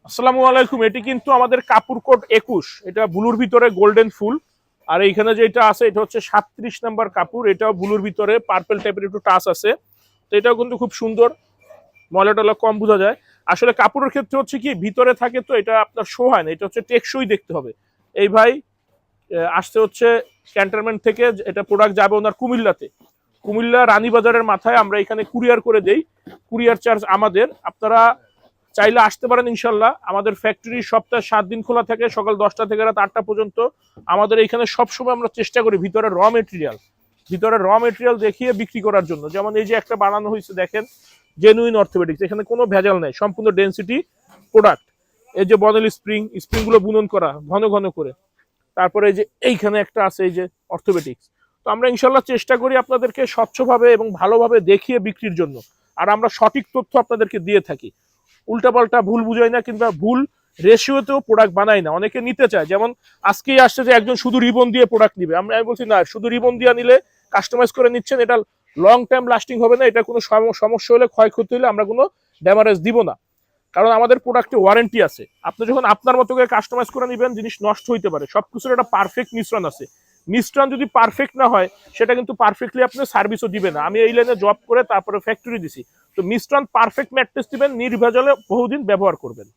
আসসালামু আলাইকুম। এটি কিন্তু আমাদের কাপুর কোট 21, এটা ব্লুর ভিতরে গোল্ডেন ফুল। আর এইখানে যেটা আছে এটা হচ্ছে 37 নাম্বার কাপড়, এটাও ব্লুর ভিতরে পার্পল টাইপের একটু টাচ আছে। তো এটাও কিন্তু খুব সুন্দর, ময়লা টলা কম বোঝা যায়। আসলে কাপড়ের ক্ষেত্রে হচ্ছে কি ভিতরে থাকে, তো এটা আপনার শো হয় না, এটা হচ্ছে টেকসই দেখতে হবে। এই ভাই আসতে হচ্ছে ক্যান্টনমেন্ট থেকে, এটা প্রোডাক্ট যাবে ওনার কুমিল্লাতে। কুমিল্লা রানীবাজারের মাথায় আমরা এখানে কুরিয়ার করে দেই, কুরিয়ার চার্জ আমাদের। আপনারা চাইলে আসতে পারেন ইনশাল্লাহ। আমাদের ফ্যাক্টরি সপ্তাহে 7 দিন খোলা থাকে, সকাল 10টা থেকে রাত 8টা পর্যন্ত। আমাদের এখানে সবসময় আমরা চেষ্টা করি ভিতরে র মেটেরিয়াল দেখিয়ে বিক্রি করার জন্য। যেমন এই যে একটা বানানো হয়েছে দেখেন, জেনুইন অর্থোপেডিক্স, এখানে কোনো ভেজাল নেই, সম্পূর্ণ ডেনসিটি প্রোডাক্ট। এই যে বনেল স্প্রিং গুলো বুনন করা ঘন ঘন করে। তারপরে এই যে এইখানে একটা আছে এই যে অর্থোপেডিক্স। তো আমরা ইনশাল্লাহ চেষ্টা করি আপনাদেরকে স্বচ্ছভাবে এবং ভালোভাবে দেখিয়ে বিক্রির জন্য। আর আমরা সঠিক তথ্য আপনাদেরকে দিয়ে থাকি, উল্টাপাল্টা ভুল বুঝাই না, কিংবা ভুল রেশিওতেও প্রোডাক্ট বানাই না। অনেকে নিতে চায়, যেমন আজকেই আসছে যে একজন শুধু রিবন দিয়ে প্রোডাক্ট নিবে। আমি বলছি না, শুধু রিবন দিয়ে নিলে কাস্টমাইজ করে নিচ্ছেন, এটা লং টাইম লাস্টিং হবে না। এটা কোনো সমস্যা হলে, ক্ষয়ক্ষতি হলে আমরা কোনো ড্যামারেজ দিব না, কারণ আমাদের প্রোডাক্টে ওয়ারেন্টি আছে। আপনি যখন আপনার মতো করে কাস্টমাইজ করে নেবেন, জিনিস নষ্ট হইতে পারে। সবকিছুর একটা পারফেক্ট মিশ্রণ আছে। মিশ্রণ যদি পারফেক্ট না হয়, সেটা কিন্তু পারফেক্টলি আপনি সার্ভিসও দিবে না। আমি এই লাইনে জব করে তারপরে ফ্যাক্টরি দিছি। তো মিশ্রণ পারফেক্ট ম্যাট্রেস দিবেন, নির্ভেজালে বহুদিন ব্যবহার করবেন।